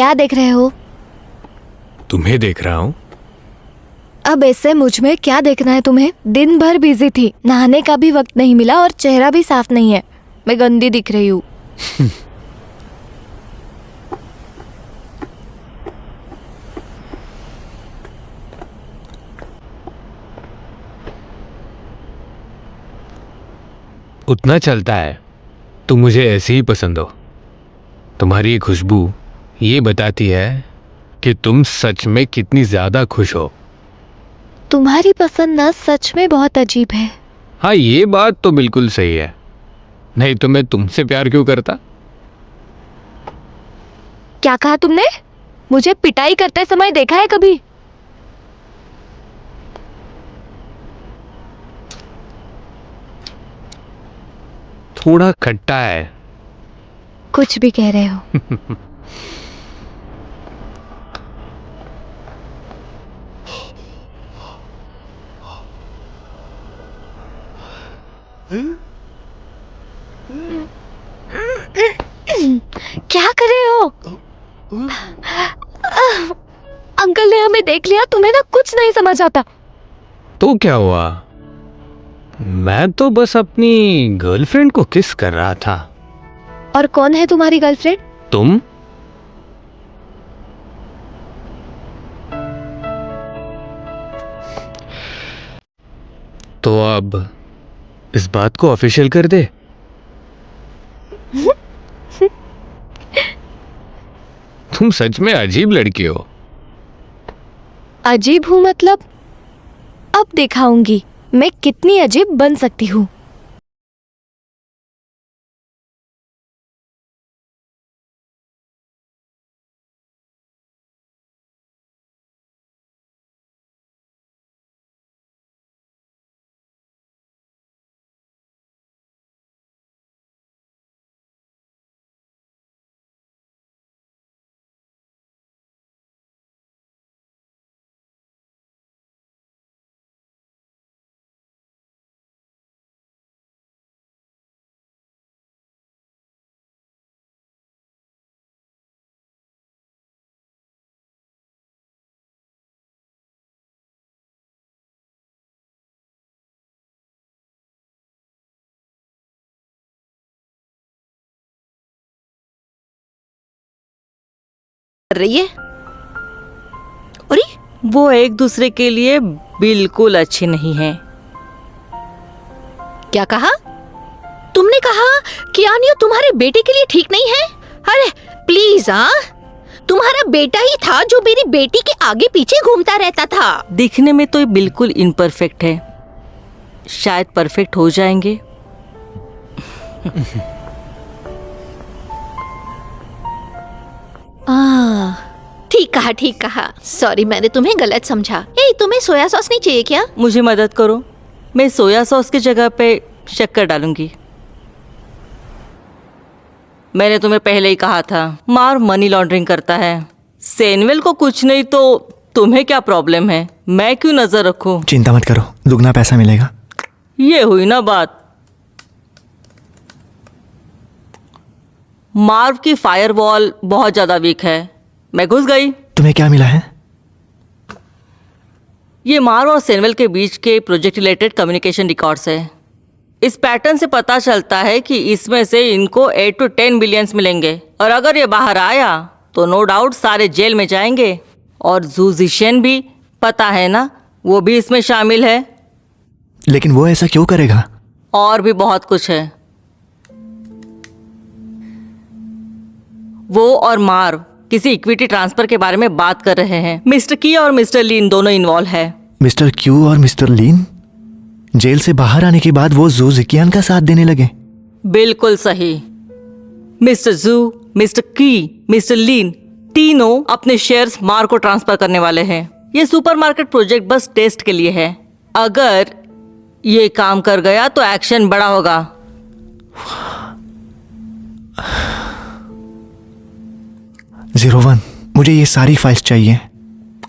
क्या देख रहे हो? तुम्हें देख रहा हूँ। अब ऐसे मुझ में क्या देखना है तुम्हें? दिन भर बिजी थी, नहाने का भी वक्त नहीं मिला और चेहरा भी साफ नहीं है। मैं गंदी दिख रही हूँ। उतना चलता है। तुम मुझे ऐसे ही पसंद हो। तुम्हारी ये खुशबू ये बताती है कि तुम सच में कितनी ज्यादा खुश हो। तुम्हारी पसंद ना सच में बहुत अजीब है। हाँ, ये बात तो बिल्कुल सही है। नहीं तो मैं तुमसे प्यार क्यों करता? क्या कहा तुमने? मुझे पिटाई करते समय देखा है कभी? थोड़ा खट्टा है। कुछ भी कह रहे हो। क्या कर रहे हो? अंकल ने हमें देख लिया। तुम्हें ना कुछ नहीं समझ आता। तो क्या हुआ? मैं तो बस अपनी गर्लफ्रेंड को किस कर रहा था। और कौन है तुम्हारी गर्लफ्रेंड? तुम? तो अब इस बात को ऑफिशियल कर दे। तुम सच में अजीब लड़की हो। अजीब हूँ मतलब? अब दिखाऊंगी मैं कितनी अजीब बन सकती हूँ। रही है। अरे वो एक दूसरे के लिए बिल्कुल अच्छे नहीं है। क्या कहा तुमने? कहा कि आनियो तुम्हारे बेटे के लिए ठीक नहीं है? अरे प्लीज, तुम्हारा बेटा ही था जो मेरी बेटी के आगे पीछे घूमता रहता था। दिखने में तो ये बिल्कुल इम्परफेक्ट है, शायद परफेक्ट हो जाएंगे। ठीक कहा। सॉरी, मैंने तुम्हें गलत समझा। तुम्हें सोया सॉस नहीं चाहिए क्या? मुझे मदद करो, मैं सोया सॉस की जगह पे शक्कर डालूंगी। मैंने तुम्हें पहले ही कहा था, मार मनी लॉन्ड्रिंग करता है। सेनवेल को कुछ नहीं तो तुम्हें क्या प्रॉब्लम है? मैं क्यों नजर रखूं? चिंता मत करो, दुगना पैसा मिलेगा। ये हुई ना बात। मार्व की फायरवॉल बहुत ज्यादा वीक है। मैं घुस गई। तुम्हें क्या मिला है? ये मार्व और सेनवेल के बीच के प्रोजेक्ट रिलेटेड कम्युनिकेशन रिकॉर्ड्स है। इस पैटर्न से पता चलता है कि इसमें से इनको 8 to 10 बिलियंस मिलेंगे, और अगर ये बाहर आया तो नो डाउट सारे जेल में जाएंगे। और जू जिशन भी, पता है ना, वो भी इसमें शामिल है। लेकिन वो ऐसा क्यों करेगा? और भी बहुत कुछ है। वो और मार्व किसी इक्विटी ट्रांसफर के बारे में बात कर रहे हैं। मिस्टर की और मिस्टर लीन दोनों इन्वॉल्व है। मिस्टर क्यू और मिस्टर लीन जेल से बाहर आने के बाद वो जू जिकियान का साथ देने लगे। बिल्कुल सही। मिस्टर जू, मिस्टर की, मिस्टर लीन तीनों अपने शेयर्स मार्व को ट्रांसफर करने वाले हैं। ये सुपरमार्केट प्रोजेक्ट बस टेस्ट के लिए है। अगर ये काम कर गया तो एक्शन बड़ा होगा। 01, मुझे ये सारी फाइल्स चाहिए।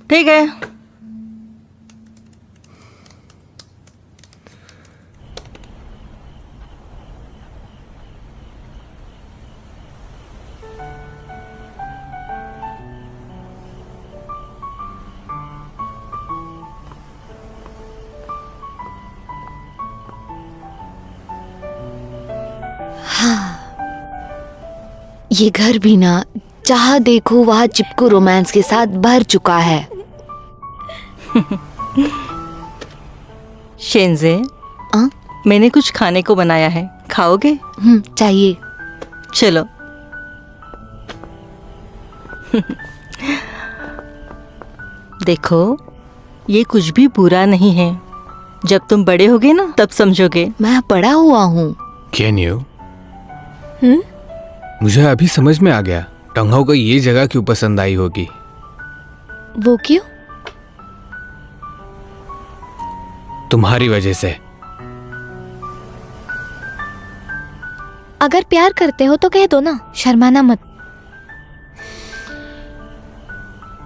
ठीक है। ये घर भी ना जहाँ देखो वहाँ चिपकू रोमांस के साथ भर चुका है। शेंजे, हाँ? मैंने कुछ खाने को बनाया है, खाओगे? चाहिए। चलो। देखो, ये कुछ भी बुरा नहीं है। जब तुम बड़े होगे ना तब समझोगे। मैं बड़ा हुआ हूँ। Can you? मुझे अभी समझ में आ गया टंगाओ को ये जगह क्यों पसंद आई होगी। वो क्यों? तुम्हारी वजह से। अगर प्यार करते हो तो कह दो ना, शर्माना मत।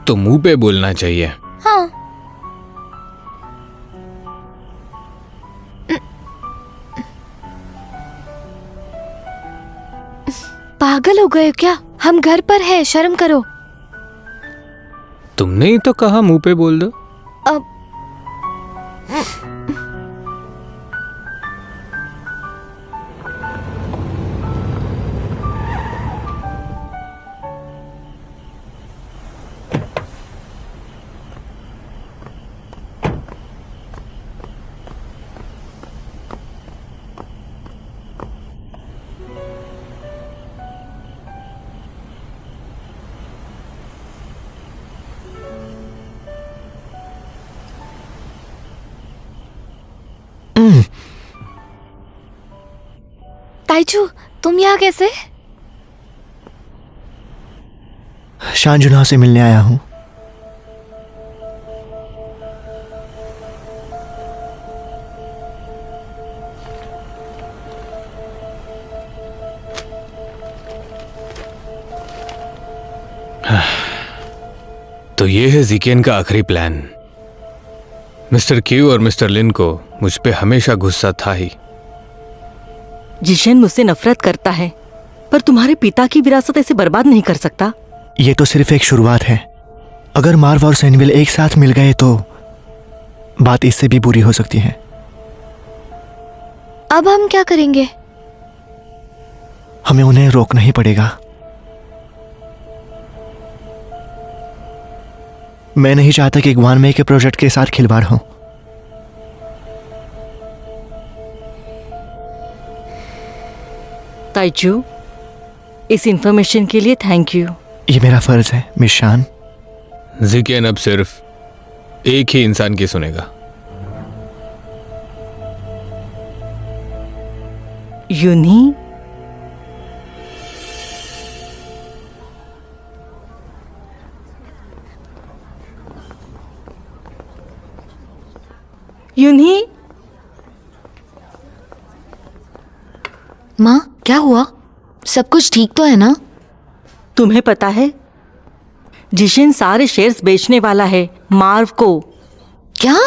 तो मुंह पे बोलना चाहिए। हाँ। पागल हो गए क्या? हम घर पर हैं, शर्म करो। तुमने ही तो कहा मुंह पे बोल दो। अब ताइचू, तुम यहाँ कैसे? शांजुना से मिलने आया हूँ। तो ये है जिकेन का आखिरी प्लान। मिस्टर क्यू और मिस्टर लिन को मुझ पे हमेशा गुस्सा था ही। जिशन मुझसे नफरत करता है, पर तुम्हारे पिता की विरासत ऐसे बर्बाद नहीं कर सकता। ये तो सिर्फ एक शुरुआत है। अगर मार्व और सैनविल एक साथ मिल गए तो बात इससे भी बुरी हो सकती है। अब हम क्या करेंगे? हमें उन्हें रोकना ही पड़ेगा। मैं नहीं चाहता कि ग्वानमे के प्रोजेक्ट के साथ खिलवाड़ हो। ताइचू, इस इंफॉर्मेशन के लिए थैंक यू। ये मेरा फर्ज है मिस शान। जिकेन अब सिर्फ एक ही इंसान की सुनेगा। यूनी, यूनी, माँ, क्या हुआ? सब कुछ ठीक तो है ना? तुम्हें पता है जिशन सारे शेयर्स बेचने वाला है मार्व को। क्या?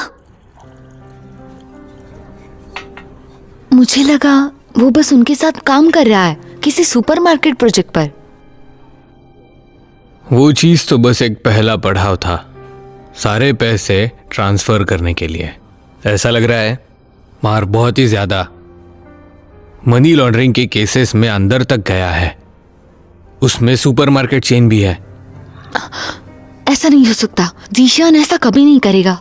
मुझे लगा वो बस उनके साथ काम कर रहा है किसी सुपरमार्केट प्रोजेक्ट पर। वो चीज तो बस एक पहला पड़ाव था, सारे पैसे ट्रांसफर करने के लिए। ऐसा लग रहा है मार बहुत ही ज्यादा मनी लॉन्ड्रिंग के केसेस में अंदर तक गया है। उसमें सुपरमार्केट चेन भी है। ऐसा नहीं हो सकता। जीशान ऐसा कभी नहीं करेगा।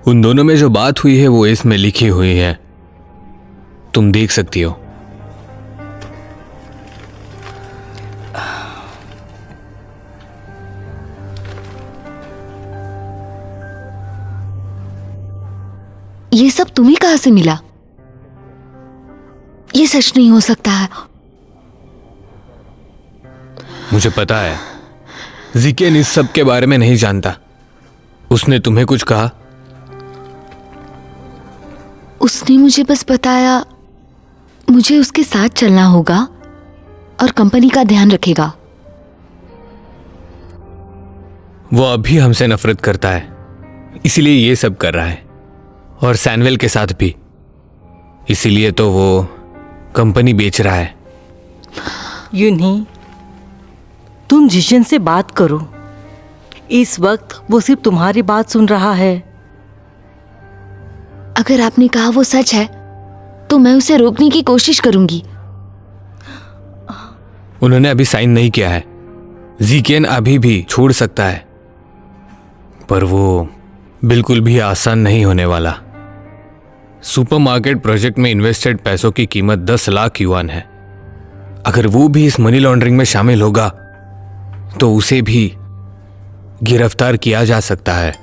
उन दोनों में जो बात हुई है वो इसमें लिखी हुई है, तुम देख सकती हो। ये सब तुम्हें कहाँ से मिला? ये सच नहीं हो सकता है। मुझे पता है जिकेन इस सब के बारे में नहीं जानता। उसने तुम्हें कुछ कहा? उसने मुझे बस बताया मुझे उसके साथ चलना होगा और कंपनी का ध्यान रखेगा। वो अभी हमसे नफरत करता है, इसीलिए ये सब कर रहा है, और सैनवेल के साथ भी। इसीलिए तो वो कंपनी बेच रहा है। यूनी, तुम जिशन से बात करो। इस वक्त वो सिर्फ तुम्हारी बात सुन रहा है। अगर आपने कहा वो सच है तो मैं उसे रोकने की कोशिश करूंगी, उन्होंने अभी साइन नहीं किया है। जीकेन अभी भी छोड़ सकता है, पर वो बिल्कुल भी आसान नहीं होने वाला। सुपरमार्केट प्रोजेक्ट में इन्वेस्टेड पैसों की कीमत 10 लाख युआन है। अगर वो भी इस मनी लॉन्ड्रिंग में शामिल होगा तो उसे भी गिरफ्तार किया जा सकता है।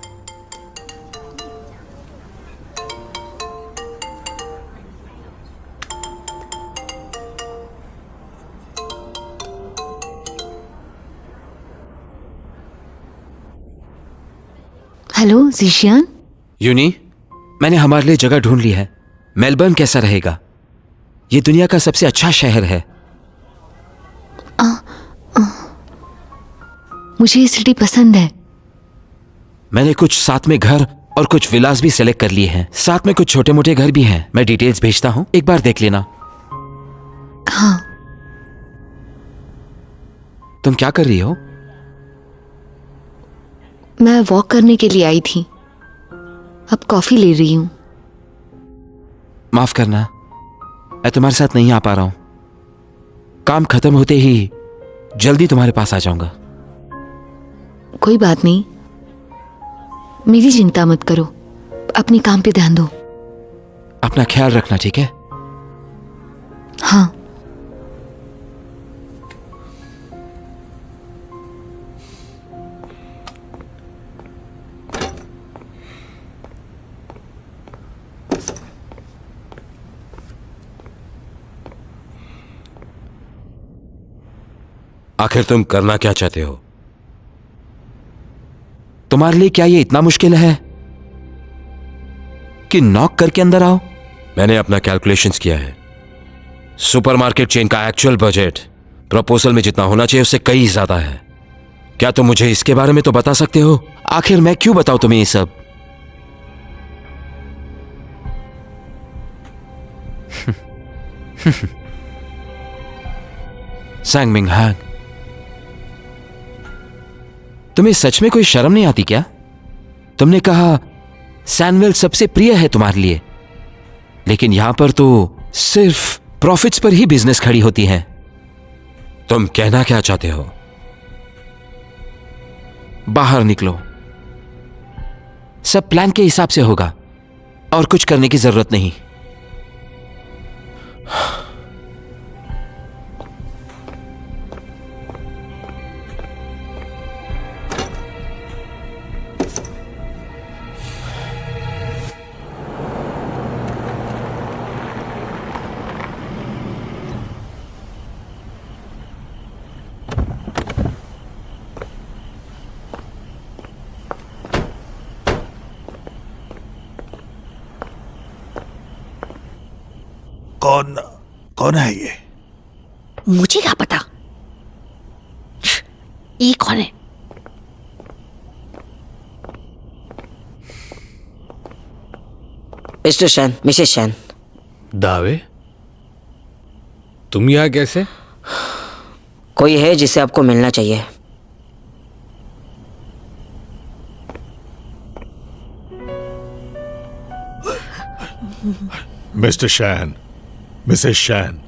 हेलो जीशियान। यूनी, मैंने हमारे लिए जगह ढूंढ ली है। मेलबर्न कैसा रहेगा? ये दुनिया का सबसे अच्छा शहर है। मुझे ये सिटी पसंद है। मैंने कुछ साथ में घर और कुछ विलास भी सेलेक्ट कर लिए हैं। साथ में कुछ छोटे मोटे घर भी हैं। मैं डिटेल्स भेजता हूँ, एक बार देख लेना। हाँ। तुम क्या कर रही हो? मैं वॉक करने के लिए आई थी, अब कॉफी ले रही हूँ। माफ करना, मैं तुम्हारे साथ नहीं आ पा रहा हूं। काम खत्म होते ही जल्दी तुम्हारे पास आ जाऊंगा। कोई बात नहीं, मेरी चिंता मत करो, अपने काम पे ध्यान दो। अपना ख्याल रखना, ठीक है? हाँ। आखिर तुम करना क्या चाहते हो? तुम्हारे लिए क्या ये इतना मुश्किल है कि नॉक करके अंदर आओ? मैंने अपना कैलकुलेशंस किया है। सुपरमार्केट चेन का एक्चुअल बजट प्रपोजल में जितना होना चाहिए उससे कई ज्यादा है। क्या तुम मुझे इसके बारे में तो बता सकते हो? आखिर मैं क्यों बताऊं तुम्हें ये सब? सैंग मिंग हैंग, तुम्हें सच में कोई शर्म नहीं आती क्या? तुमने कहा सैनवेल सबसे प्रिय है तुम्हारे लिए, लेकिन यहां पर तो सिर्फ प्रॉफिट्स पर ही बिजनेस खड़ी होती है। तुम कहना क्या चाहते हो? बाहर निकलो, सब प्लान के हिसाब से होगा और कुछ करने की जरूरत नहीं। कौन है ये? मुझे क्या पता ये कौन है? Mister Shane, missus Shane. दावे, तुम यहाँ कैसे? कोई है जिसे आपको मिलना चाहिए। Mister Shane, missus Shane.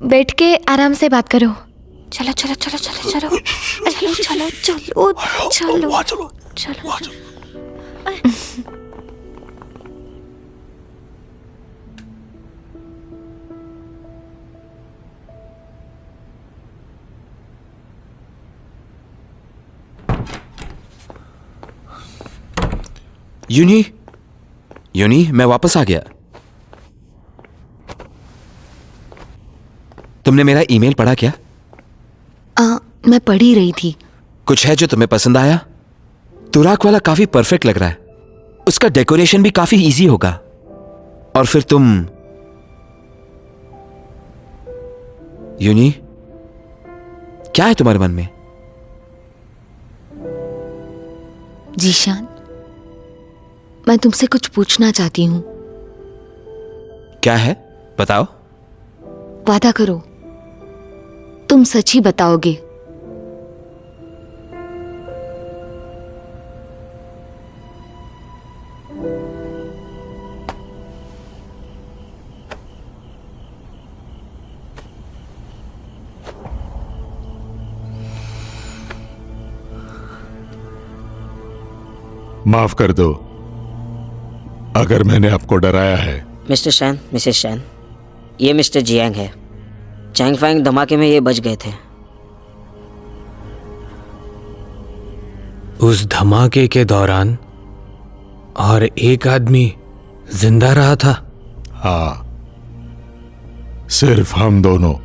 बैठ के आराम से बात करो। चलो चलो चलो चलो चलो चलो चलो चलो चलो चलो चलो। यूनी, मैं वापस आ गया। तुमने मेरा ईमेल पढ़ा क्या? मैं पढ़ ही रही थी। कुछ है जो तुम्हें पसंद आया? तुराक वाला काफी परफेक्ट लग रहा है। उसका डेकोरेशन भी काफी इजी होगा। और फिर तुम यूनी, क्या है तुम्हारे मन में? जीशान, मैं तुमसे कुछ पूछना चाहती हूँ। क्या है, बताओ। वादा करो, तुम सच ही बताओगे। माफ कर दो अगर मैंने आपको डराया है। मिस्टर शैन, मिसेस शैन, ये मिस्टर जियांग है। चैंगफैंग धमाके में ये बच गए थे। उस धमाके के दौरान और एक आदमी जिंदा रहा था। हाँ, सिर्फ हम दोनों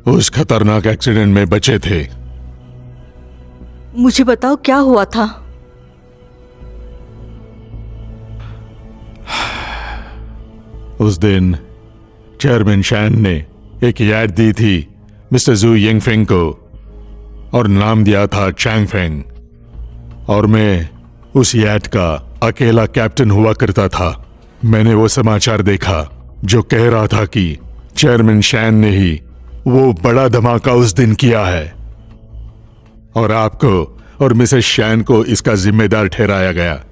उस खतरनाक एक्सीडेंट में बचे थे। मुझे बताओ क्या हुआ था। उस दिन चेयरमैन शैन ने एक ऐड दी थी मिस्टर जू यंगफेंग को और नाम दिया था चैंगफेंग, और मैं उस ऐड का अकेला कैप्टन हुआ करता था। मैंने वो समाचार देखा जो कह रहा था कि चेयरमैन शैन ने ही वो बड़ा धमाका उस दिन किया है और आपको और मिसेस शैन को इसका जिम्मेदार ठहराया गया।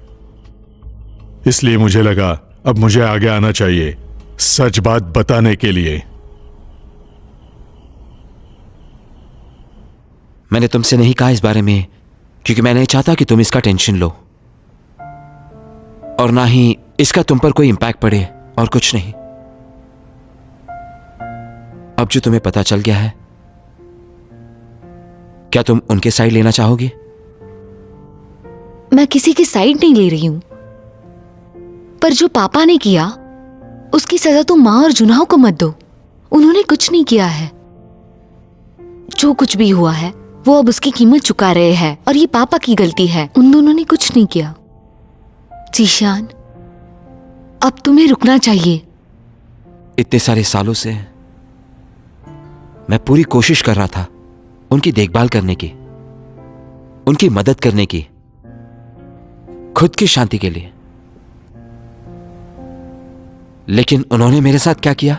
इसलिए मुझे लगा अब मुझे आगे आना चाहिए सच बात बताने के लिए। मैंने तुमसे नहीं कहा इस बारे में क्योंकि मैं नहीं चाहता कि तुम इसका टेंशन लो और ना ही इसका तुम पर कोई इंपैक्ट पड़े, और कुछ नहीं। अब जो तुम्हें पता चल गया है, क्या तुम उनके साइड लेना चाहोगे? मैं किसी की साइड नहीं ले रही हूं, पर जो पापा ने किया उसकी सजा तुम माँ और जुनाहो को मत दो। उन्होंने कुछ नहीं किया है। जो कुछ भी हुआ है वो अब उसकी कीमत चुका रहे हैं, और ये पापा की गलती है। उन दोनों ने कुछ नहीं किया। जीशान, अब तुम्हें रुकना चाहिए। इतने सारे सालों से मैं पूरी कोशिश कर रहा था उनकी देखभाल करने की, उनकी मदद करने की, खुद की शांति के लिए, लेकिन उन्होंने मेरे साथ क्या किया?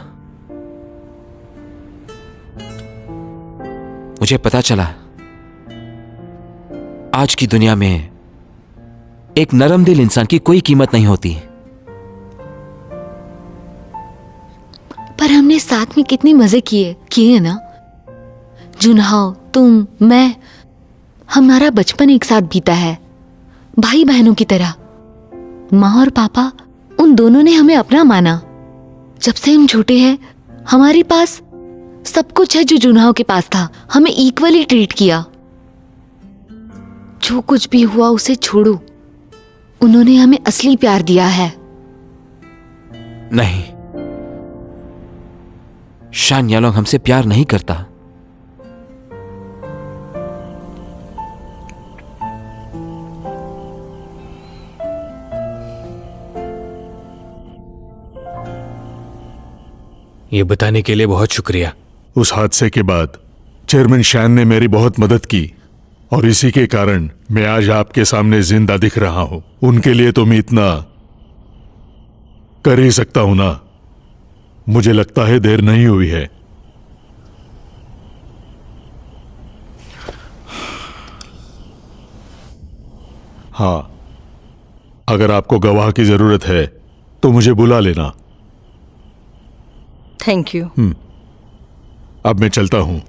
मुझे पता चला आज की दुनिया में एक नरम दिल इंसान की कोई कीमत नहीं होती। पर हमने साथ में कितने मजे किए ना। जुनहाओ, तुम, मैं, हमारा बचपन एक साथ बीता है, भाई बहनों की तरह। माँ और पापा, उन दोनों ने हमें अपना माना। जब से हम छोटे हैं हमारे पास सब कुछ है जो जुनहाओ के पास था। हमें इक्वली ट्रीट किया। जो कुछ भी हुआ उसे छोड़ो। उन्होंने हमें असली प्यार दिया है। नहीं, शान यालोंग हमसे प्यार नहीं करता। ये बताने के लिए बहुत शुक्रिया। उस हादसे के बाद चेयरमैन शैन ने मेरी बहुत मदद की और इसी के कारण मैं आज आपके सामने जिंदा दिख रहा हूं। उनके लिए तो मैं इतना कर ही सकता हूं ना। मुझे लगता है देर नहीं हुई है। हाँ, अगर आपको गवाह की जरूरत है तो मुझे बुला लेना। Thank you. अब मैं चलता हूं।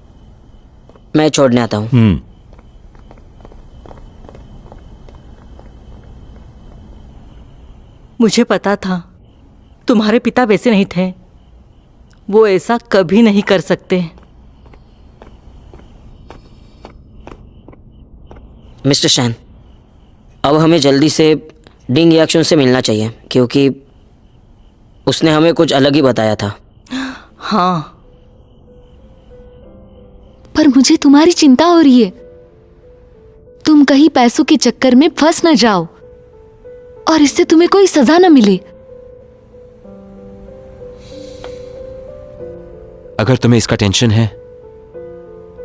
मैं छोड़ने आता हूँ। मुझे पता था तुम्हारे पिता वैसे नहीं थे। वो ऐसा कभी नहीं कर सकते। मिस्टर शैन, अब हमें जल्दी से डिंग याक्शन से मिलना चाहिए क्योंकि उसने हमें कुछ अलग ही बताया था। हाँ, पर मुझे तुम्हारी चिंता हो रही है। तुम कहीं पैसों के चक्कर में फंस न जाओ और इससे तुम्हें कोई सजा न मिले। अगर तुम्हें इसका टेंशन है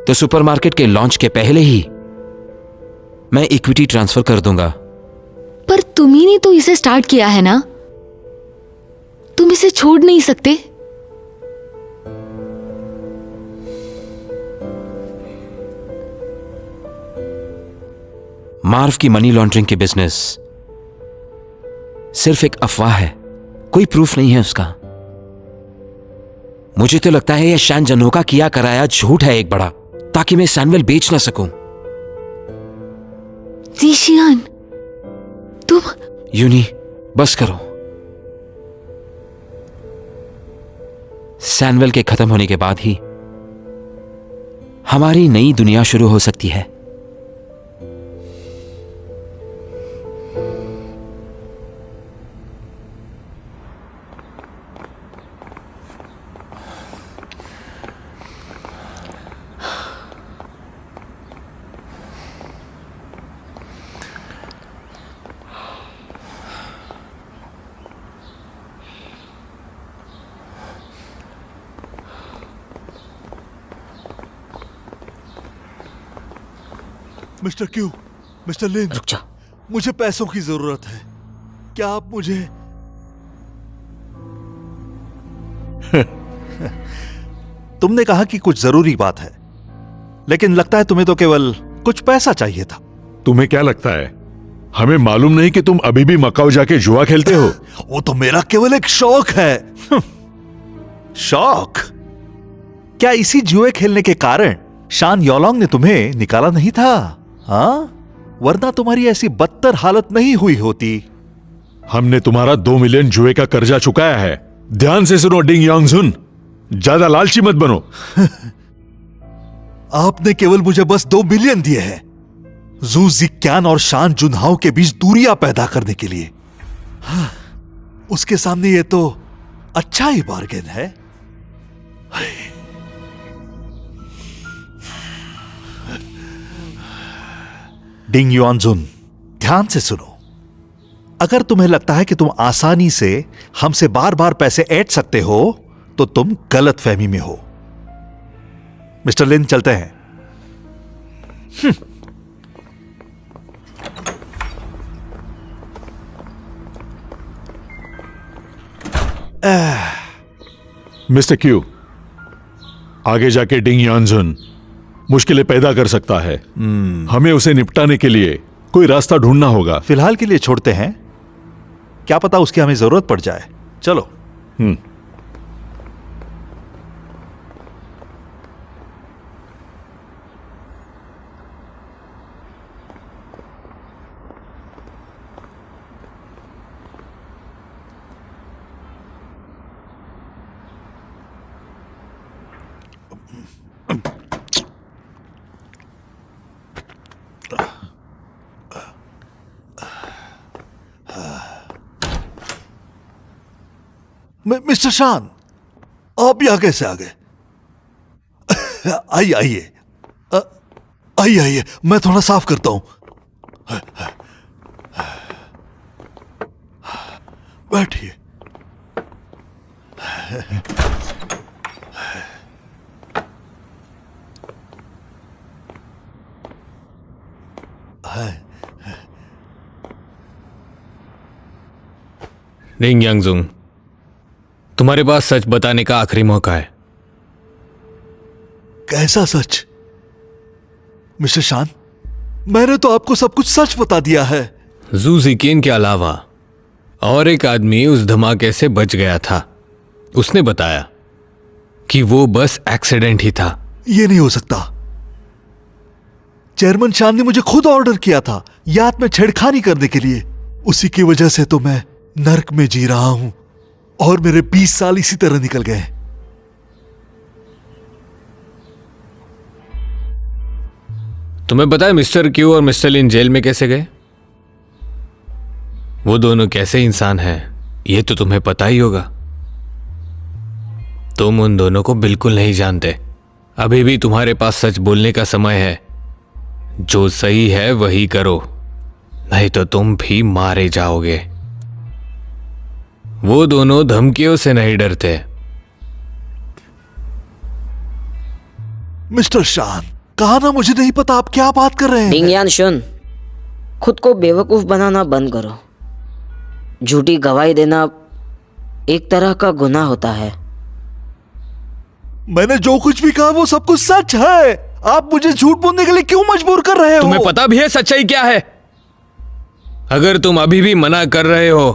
तो सुपरमार्केट के लॉन्च के पहले ही मैं इक्विटी ट्रांसफर कर दूंगा। पर तुम ही ने तो इसे स्टार्ट किया है ना। तुम इसे छोड़ नहीं सकते। मार्व की मनी लॉन्ड्रिंग की बिजनेस सिर्फ एक अफवाह है, कोई प्रूफ नहीं है उसका। मुझे तो लगता है यह शैन जन्हो का किया कराया झूठ है एक बड़ा, ताकि मैं सैनवेल बेच ना सकूं। जीशियान, तुम यूनी, बस करो। सैनवेल के खत्म होने के बाद ही हमारी नई दुनिया शुरू हो सकती है। मिस्टर क्यू, मिस्टर लिन, रुक जा। मुझे पैसों की जरूरत है। क्या आप मुझे तुमने कहा कि कुछ जरूरी बात है, लेकिन लगता है तुम्हें तो केवल कुछ पैसा चाहिए था। तुम्हें क्या लगता है हमें मालूम नहीं कि तुम अभी भी मकाऊ जाके जुआ खेलते हो? वो तो मेरा केवल एक शौक है। शौक? क्या इसी जुए खेलने के कारण शान योलोंग ने तुम्हें निकाला नहीं था? हाँ, वरना तुम्हारी ऐसी बदतर हालत नहीं हुई होती। हमने तुम्हारा 2 मिलियन जुए का कर्जा चुकाया है। ध्यान से सुनो डिंग यांगजुन, ज्यादा लालची मत बनो। आपने केवल मुझे बस 2 मिलियन दिए हैं जू जिक्यान और शान जुनहाओ के बीच दूरियां पैदा करने के लिए। हाँ, उसके सामने ये तो अच्छा ही बार्गेन है। डिंग युआनजुन, ध्यान से सुनो। अगर तुम्हें लगता है कि तुम आसानी से हमसे बार बार पैसे ऐंठ सकते हो तो तुम गलत फहमी में हो। मिस्टर लिन, चलते हैं। मिस्टर क्यू, आगे जाके डिंग यांगजुन मुश्किलें पैदा कर सकता है। हमें उसे निपटाने के लिए कोई रास्ता ढूंढना होगा। फिलहाल के लिए छोड़ते हैं, क्या पता उसकी हमें जरूरत पड़ जाए। चलो। मिस्टर शान, आप यहां कैसे आ गए? आइए आइए आइए आइए, मैं थोड़ा साफ करता हूं। बैठिए। डिंग यांगजुन, तुम्हारे पास सच बताने का आखिरी मौका है। कैसा सच? मिस्टर शान, मैंने तो आपको सब कुछ सच बता दिया है। जू जिकिन के अलावा और एक आदमी उस धमाके से बच गया था। उसने बताया कि वो बस एक्सीडेंट ही था। ये नहीं हो सकता। चेयरमैन शान ने मुझे खुद ऑर्डर किया था याद में छेड़खानी करने के लिए। उसी की वजह से तो मैं नर्क में जी रहा हूं और मेरे 20 साल इसी तरह निकल गए। तुम्हें पता है मिस्टर क्यू और मिस्टर लिन जेल में कैसे गए? वो दोनों कैसे इंसान हैं ये तो तुम्हें पता ही होगा। तुम उन दोनों को बिल्कुल नहीं जानते। अभी भी तुम्हारे पास सच बोलने का समय है। जो सही है वही करो, नहीं तो तुम भी मारे जाओगे। वो दोनों धमकियों से नहीं डरते। मिस्टर शान, कहा ना मुझे नहीं पता आप क्या बात कर रहे हैं। डिंग यानशुन, खुद को बेवकूफ बनाना बंद करो। झूठी गवाही देना एक तरह का गुनाह होता है। मैंने जो कुछ भी कहा वो सब कुछ सच है। आप मुझे झूठ बोलने के लिए क्यों मजबूर कर रहे हो? तुम्हें पता भी है सच्चाई क्या है? अगर तुम अभी भी मना कर रहे हो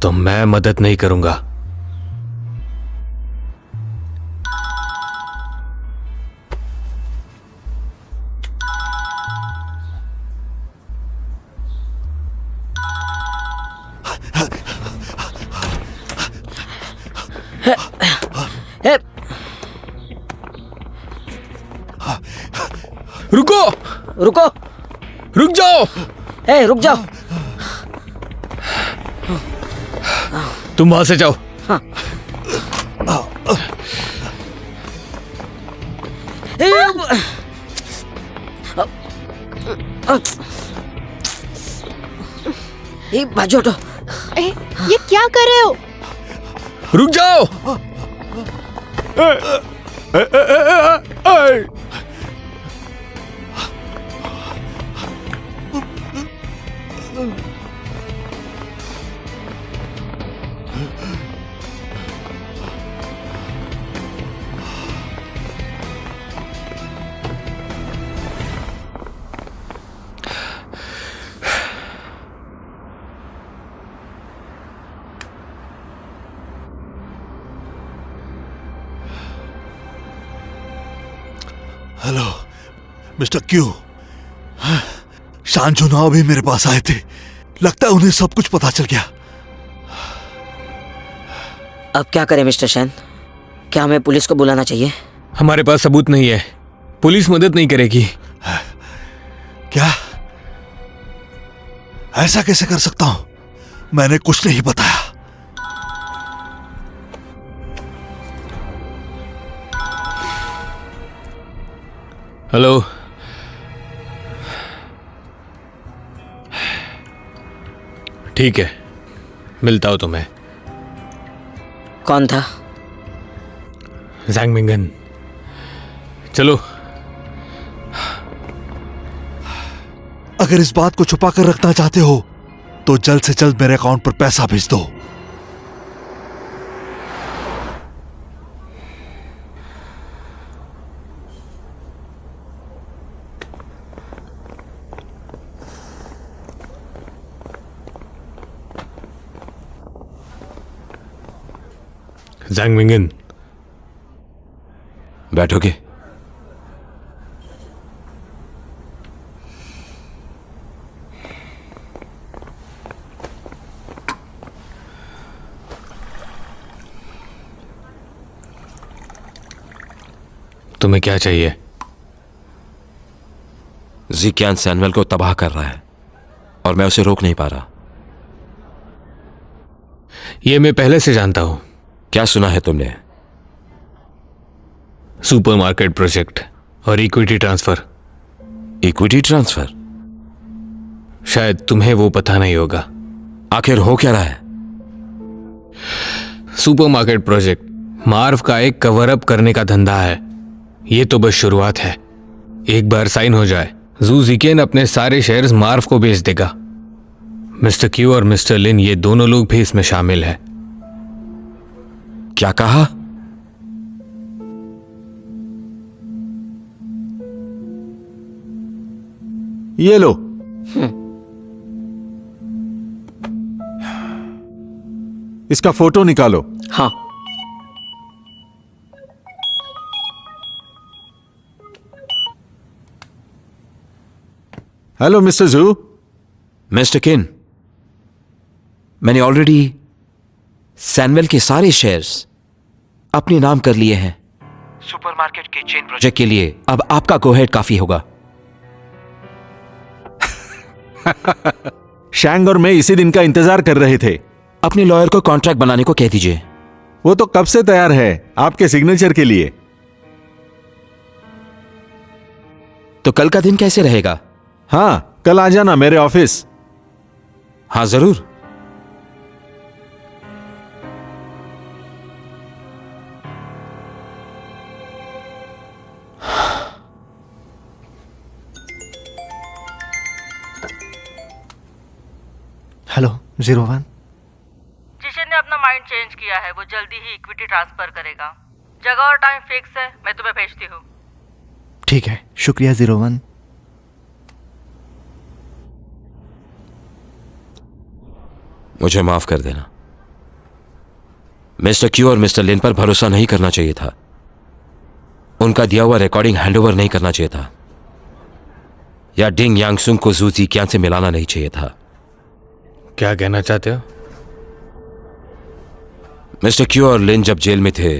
तो मैं मदद नहीं करूंगा। रुको, रुको, रुक जाओ। ए रुक जाओ। तुम वहां से जाओ। बाजू हटो। ये क्या कर रहे हो? रुक जाओ। Hello mister Q. शान जुनाव भी मेरे पास आए थे। लगता है उन्हें सब कुछ पता चल गया। अब क्या करें मिस्टर शैन? क्या हमें पुलिस को बुलाना चाहिए? हमारे पास सबूत नहीं है, पुलिस मदद नहीं करेगी। क्या? ऐसा कैसे कर सकता हूं? मैंने कुछ नहीं बताया। हेलो, ठीक है, मिलता हूं तुम्हें। कौन था? ज़ैंग मिंगन। चलो। अगर इस बात को छुपा कर रखना चाहते हो तो जल्द से जल्द मेरे अकाउंट पर पैसा भेज दो। ज़ैंग मिंगन, बैठोगे? तुम्हें क्या चाहिए? ज़िक्यान सैनवेल को तबाह कर रहा है और मैं उसे रोक नहीं पा रहा। ये मैं पहले से जानता हूं। क्या सुना है तुमने? सुपरमार्केट प्रोजेक्ट और इक्विटी ट्रांसफर। Equity transfer? शायद तुम्हें वो पता नहीं होगा। आखिर हो क्या रहा है? सुपरमार्केट प्रोजेक्ट मार्व का एक कवर अप करने का धंधा है। ये तो बस शुरुआत है। एक बार साइन हो जाए, जू ज़िकेन अपने सारे शेयर्स मार्व को बेच देगा। मिस्टर क्यू और मिस्टर लिन, ये दोनों लोग भी इसमें शामिल हैं। क्या कहा? ये लो। इसका फोटो निकालो। हाँ। हेलो मिस्टर जू। मिस्टर किन, मैंने ऑलरेडी सैनवेल के सारे शेयर्स अपने नाम कर लिए हैं। सुपरमार्केट के चेन प्रोजेक्ट के लिए अब आपका गो अहेड काफी होगा। शैंग और मैं इसी दिन का इंतजार कर रहे थे। अपने लॉयर को कॉन्ट्रैक्ट बनाने को कह दीजिए। वो तो कब से तैयार है आपके सिग्नेचर के लिए। तो कल का दिन कैसे रहेगा? हाँ, कल आ जाना मेरे ऑफिस। हाँ जरूर। हेलो 01। जिशन ने अपना माइंड चेंज किया है। वो जल्दी ही इक्विटी ट्रांसफर करेगा। जगह और टाइम फिक्स है, मैं तुम्हें भेजती हूँ। ठीक है, शुक्रिया 01। मुझे माफ कर देना। मिस्टर क्यू और मिस्टर लिन पर भरोसा नहीं करना चाहिए था। उनका दिया हुआ रिकॉर्डिंग हैंडओवर नहीं करना चाहिए था, या डिंग यांगसुंग को जू ज़िक्यान से मिलाना नहीं चाहिए था। क्या कहना चाहते हो? मिस्टर क्यू और लिन जब जेल में थे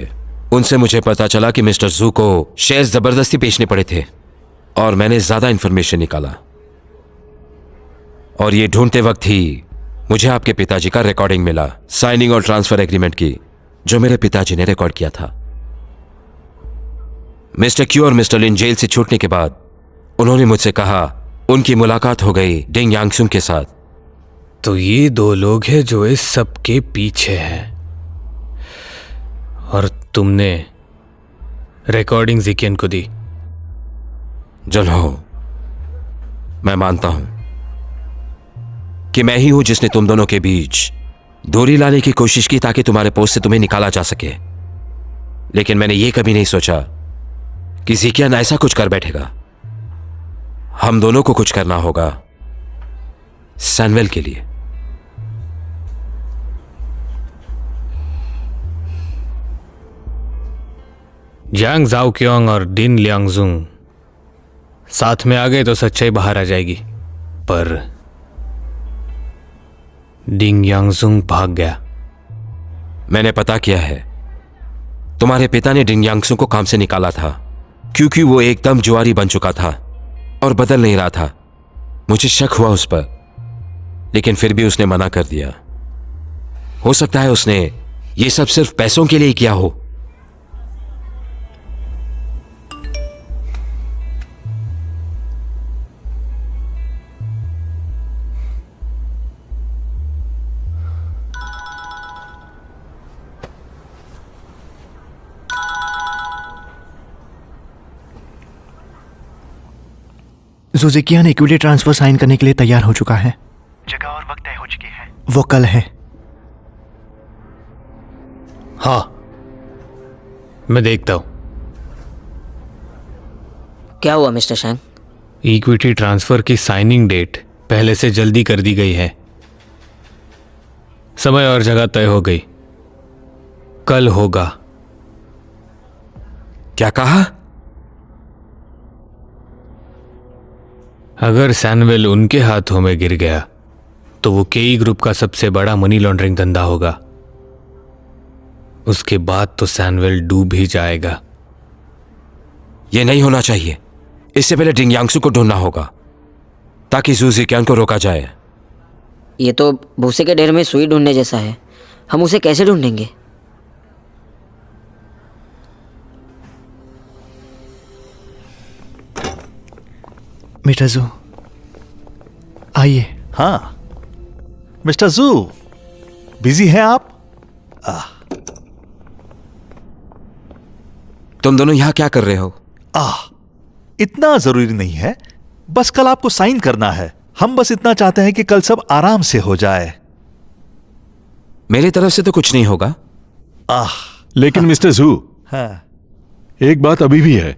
उनसे मुझे पता चला कि मिस्टर जू को शेयर्स जबरदस्ती बेचने पड़े थे और मैंने ज्यादा इंफॉर्मेशन निकाला। और ये ढूंढते वक्त ही मुझे आपके पिताजी का रिकॉर्डिंग मिला, साइनिंग और ट्रांसफर एग्रीमेंट की, जो मेरे पिताजी ने रिकॉर्ड किया था। मिस्टर क्यू और मिस्टर लिन जेल से छूटने के बाद उन्होंने मुझसे कहा उनकी मुलाकात हो गई डिंग यांगसुंग के साथ। तो ये दो लोग हैं जो इस सब के पीछे हैं, और तुमने रिकॉर्डिंग जिकियन को दी। जुनहो, मैं मानता हूं कि मैं ही हूं जिसने तुम दोनों के बीच दूरी लाने की कोशिश की ताकि तुम्हारे पोस्ट से तुम्हें निकाला जा सके। लेकिन मैंने यह कभी नहीं सोचा कि जिकियन ऐसा कुछ कर बैठेगा। हम दोनों को कुछ करना होगा सैनवेल के लिए। जांग जाओक्योंग और डिन लियांगजुंग साथ में आ गए तो सच्चाई बाहर आ जाएगी, पर डिंग यांगजुंग भाग गया। मैंने पता किया है, तुम्हारे पिता ने डिंग यांगसुंग को काम से निकाला था क्योंकि वो एकदम जुआरी बन चुका था और बदल नहीं रहा था। मुझे शक हुआ उस पर, लेकिन फिर भी उसने मना कर दिया। हो सकता है उसने ये सब सिर्फ पैसों के लिए किया हो। ज़ुज़िकियान इक्विटी ट्रांसफर साइन करने के लिए तैयार हो चुका है। जगह और वक्त तय हो चुकी है। वो कल है। हाँ, मैं देखता हूं। क्या हुआ मिस्टर शैंग? इक्विटी ट्रांसफर की साइनिंग डेट पहले से जल्दी कर दी गई है। समय और जगह तय हो गई, कल होगा। क्या कहा? अगर सैनवेल उनके हाथों में गिर गया तो वो केई ग्रुप का सबसे बड़ा मनी लॉन्ड्रिंग धंधा होगा। उसके बाद तो सैनवेल डूब ही जाएगा। यह नहीं होना चाहिए। इससे पहले डिंग यांगसुंग को ढूंढना होगा ताकि ज़ुज़िकियान को रोका जाए। ये तो भूसे के ढेर में सुई ढूंढने जैसा है। हम उसे कैसे ढूंढेंगे? मिस्टर जू, आइए। हाँ मिस्टर जू, बिजी हैं आप? तुम दोनों यहां क्या कर रहे हो? इतना जरूरी नहीं है, बस कल आपको साइन करना है। हम बस इतना चाहते हैं कि कल सब आराम से हो जाए। मेरी तरफ से तो कुछ नहीं होगा। लेकिन मिस्टर जू, हाँ, एक बात अभी भी है।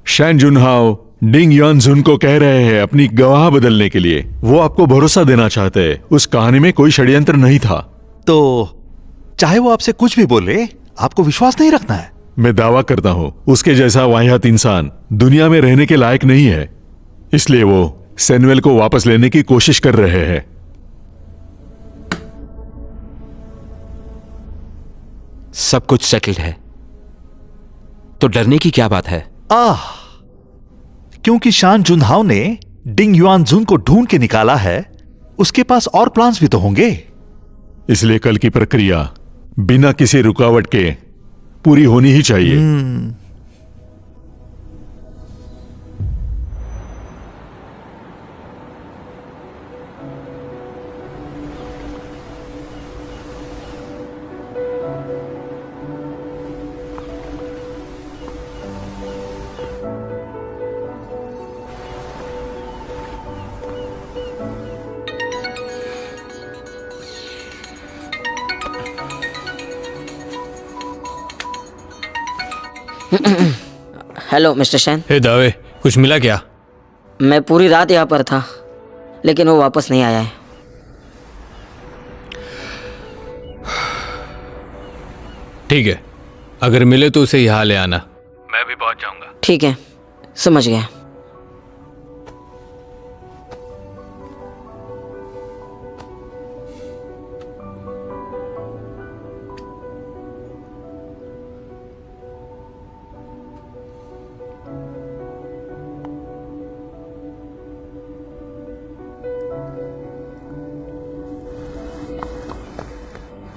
शैन जुनहाओ डिंग यांगजुन को कह रहे हैं अपनी गवाह बदलने के लिए। वो आपको भरोसा देना चाहते हैं। उस कहानी में कोई षड्यंत्र नहीं था। तो चाहे वो आपसे कुछ भी बोले, आपको विश्वास नहीं रखना है। मैं दावा करता हूं उसके जैसा वाहियात इंसान दुनिया में रहने के लायक नहीं है। इसलिए वो सैनवेल को वापस लेने की कोशिश कर रहे हैं। सब कुछ सेटल्ड है तो डरने की क्या बात है? क्योंकि शान जुनहाओ ने डिंग युआनजुन को ढूंढ के निकाला है, उसके पास और प्लान्स भी तो होंगे। इसलिए कल की प्रक्रिया बिना किसी रुकावट के पूरी होनी ही चाहिए। Hello mister शैन। हे दावे, कुछ मिला क्या? मैं पूरी रात यहाँ पर था, लेकिन वो वापस नहीं आया है। ठीक है, अगर मिले तो उसे यहाँ ले आना, मैं भी पहुंच जाऊंगा। ठीक है, समझ गया।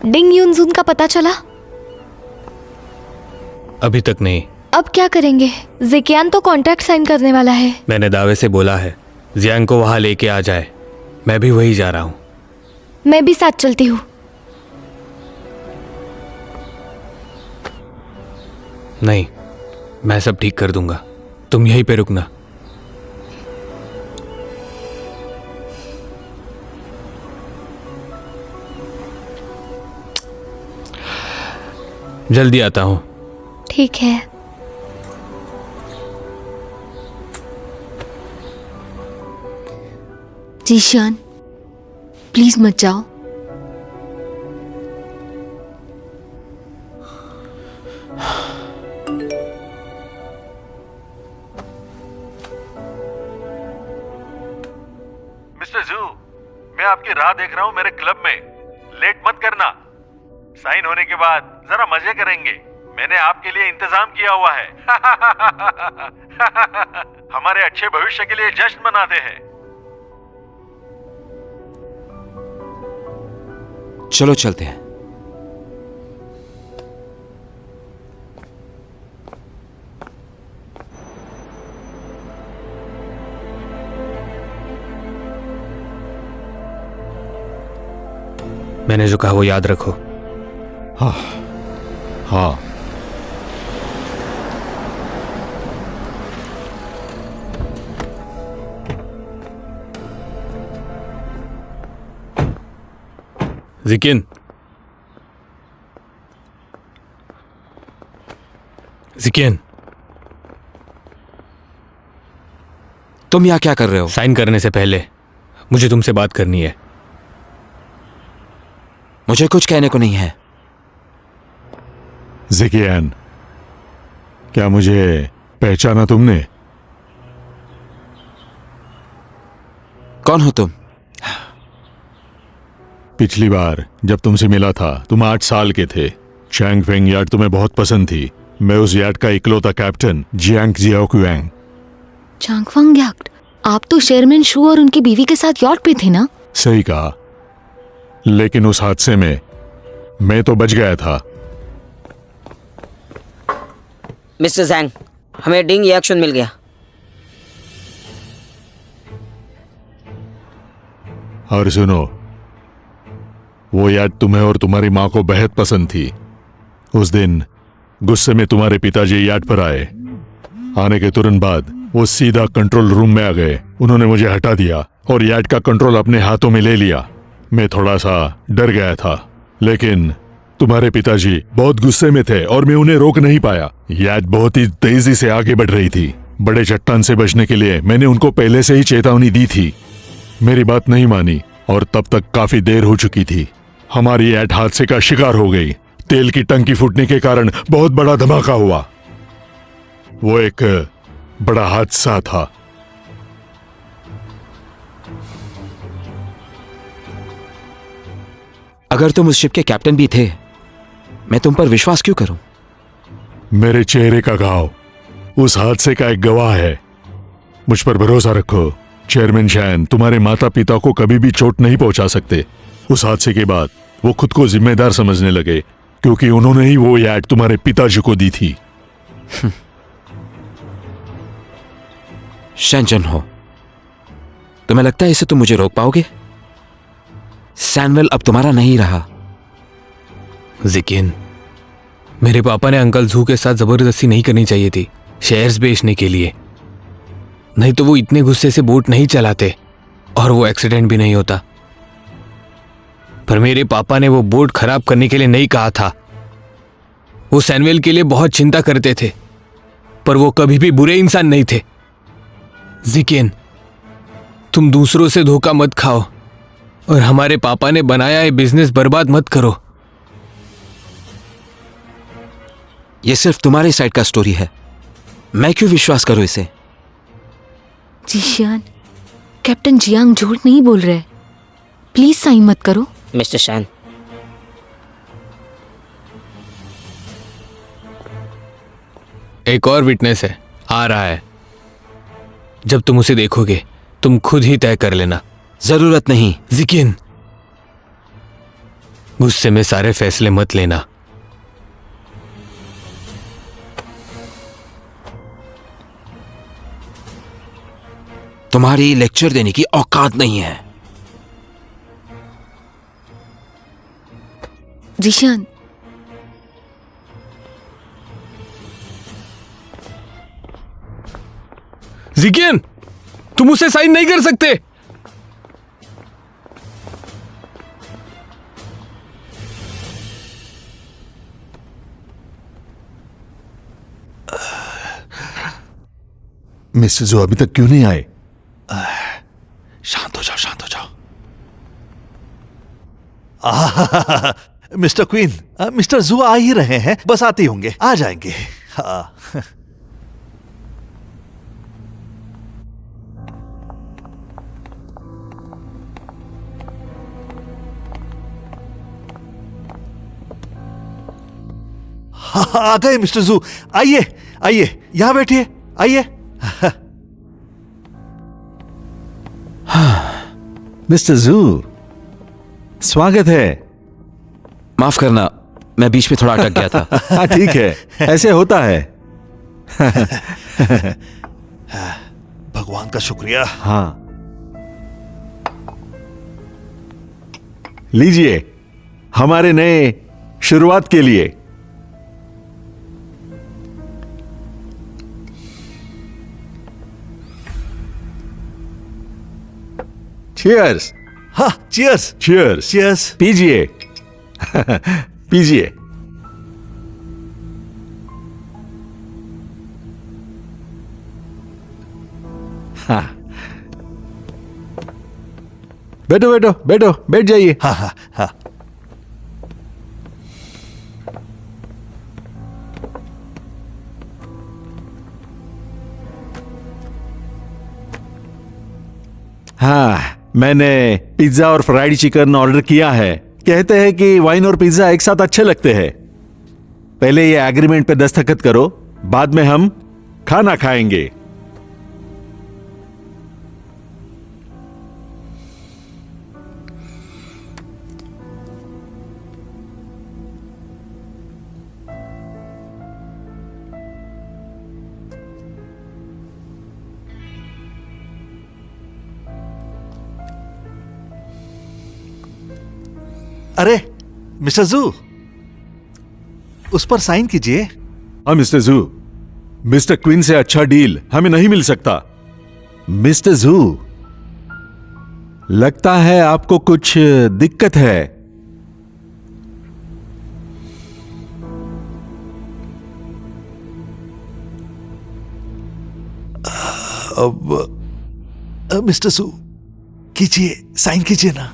डिंग युनजुन का पता चला? अभी तक नहीं। अब क्या करेंगे? जिकियान तो कॉन्ट्रैक्ट साइन करने वाला है। मैंने दावे से बोला है जियांग को वहां लेके आ जाए। मैं भी वही जा रहा हूँ। मैं भी साथ चलती हूँ। नहीं, मैं सब ठीक कर दूंगा, तुम यहीं पे रुकना। जल्दी आता हूँ। ठीक है। जीशान, प्लीज मत जाओ। मिस्टर जू, मैं आपकी राह देख रहा हूँ मेरे क्लब में। लेट मत करना। साइन होने के बाद जरा मजे करेंगे। मैंने आपके लिए इंतजाम किया हुआ है। हमारे अच्छे भविष्य के लिए जश्न मनाते हैं। चलो चलते हैं। मैंने जो कहा वो याद रखो। हाँ हाँ। जिकिन, जिकिन, तुम यहाँ क्या कर रहे हो? साइन करने से पहले मुझे तुमसे बात करनी है। मुझे कुछ कहने को नहीं है। जिकियान, क्या मुझे पहचाना तुमने? कौन हो तुम? पिछली बार जब तुमसे मिला था तुम 8 साल के थे। चैंग फेंग याट तुम्हें बहुत पसंद थी। मैं उस याट का इकलौता कैप्टन जियांग जियाओक्युआंग। चांगफंग याक्ट, आप तो शेयरमैन शू और उनकी बीवी के साथ यॉट पे थे ना? सही कहा, लेकिन उस हादसे में मैं तो बच गया था। मिस्टर जैंग, हमें डिंग याक्शन मिल गया। और सुनो, वो याद तुम्हें और तुम्हारी माँ को बेहद पसंद थी। उस दिन गुस्से में तुम्हारे पिताजी याद पर आए। आने के तुरंत बाद वो सीधा कंट्रोल रूम में आ गए। उन्होंने मुझे हटा दिया और याद का कंट्रोल अपने हाथों में ले लिया। मैं थोड़ा सा डर गया था, लेकिन तुम्हारे पिताजी बहुत गुस्से में थे और मैं उन्हें रोक नहीं पाया। याद बहुत ही तेजी से आगे बढ़ रही थी। बड़े चट्टान से बचने के लिए मैंने उनको पहले से ही चेतावनी दी थी। मेरी बात नहीं मानी और तब तक काफी देर हो चुकी थी। हमारी याट हादसे का शिकार हो गई। तेल की टंकी फूटने के कारण बहुत बड़ा धमाका हुआ। वो एक बड़ा हादसा था। अगर तुम उस शिप के कैप्टन भी थे, मैं तुम पर विश्वास क्यों करूं? मेरे चेहरे का घाव उस हादसे का एक गवाह है। मुझ पर भरोसा रखो। चेयरमैन शैन तुम्हारे माता पिता को कभी भी चोट नहीं पहुंचा सकते। उस हादसे के बाद वो खुद को जिम्मेदार समझने लगे, क्योंकि उन्होंने ही वो याद तुम्हारे पिताजी को दी थी। शैनजन हो, तुम्हें लगता है इससे तुम मुझे रोक पाओगे? सैमुअल अब तुम्हारा नहीं रहा। जिकिन, मेरे पापा ने अंकल जू के साथ जबरदस्ती नहीं करनी चाहिए थी शेयर्स बेचने के लिए। नहीं तो वो इतने गुस्से से बोट नहीं चलाते और वो एक्सीडेंट भी नहीं होता। पर मेरे पापा ने वो बोट खराब करने के लिए नहीं कहा था। वो सैमुअल के लिए बहुत चिंता करते थे, पर वो कभी भी बुरे इंसान नहीं थे। जिकिन, तुम दूसरों से धोखा मत खाओ और हमारे पापा ने बनाया ये बिजनेस बर्बाद मत करो। ये सिर्फ तुम्हारी साइड का स्टोरी है। मैं क्यों विश्वास करूं इसे? जीशियान, कैप्टन जियांग झूठ नहीं बोल रहे। प्लीज साइन मत करो। मिस्टर शैन, एक और विटनेस है, आ रहा है। जब तुम उसे देखोगे तुम खुद ही तय कर लेना। जरूरत नहीं। जिकिन, गुस्से में सारे फैसले मत लेना। तुम्हारी लेक्चर देने की औकात नहीं है। जीशान, जिकियन, तुम उसे साइन नहीं कर सकते। मिस्टर जू अभी तक क्यों नहीं आए? शांत हो जाओ, शांत हो जाओ। मिस्टर क्वीन, मिस्टर जू आ ही रहे हैं, बस आते ही होंगे, आ जाएंगे। हाँ। आ गए मिस्टर जू, आइए आइए, यहां बैठिए, आइए। मिस्टर जू, स्वागत है। माफ करना, मैं बीच में थोड़ा अटक गया था। हाँ ठीक है, ऐसे होता है। भगवान का शुक्रिया। हाँ, लीजिए हमारे नए शुरुआत के लिए। चीयर्स। हाँ, चीयर्स चीयर्स चीयर्स। पीजिए। पीजिए। हाँ, बैठो बैठो बैठो, बैठ जाइए। हाँ हाँ हाँ। हाँ, मैंने पिज्जा और फ्राइड चिकन ऑर्डर किया है। कहते हैं कि वाइन और पिज्जा एक साथ अच्छे लगते हैं। पहले ये एग्रीमेंट पे दस्तखत करो, बाद में हम खाना खाएंगे। अरे मिस्टर जू, उस पर साइन कीजिए। हाँ मिस्टर जू, मिस्टर क्वीन से अच्छा डील हमें नहीं मिल सकता। मिस्टर जू, लगता है आपको कुछ दिक्कत है। अब मिस्टर जू, कीजिए, साइन कीजिए ना।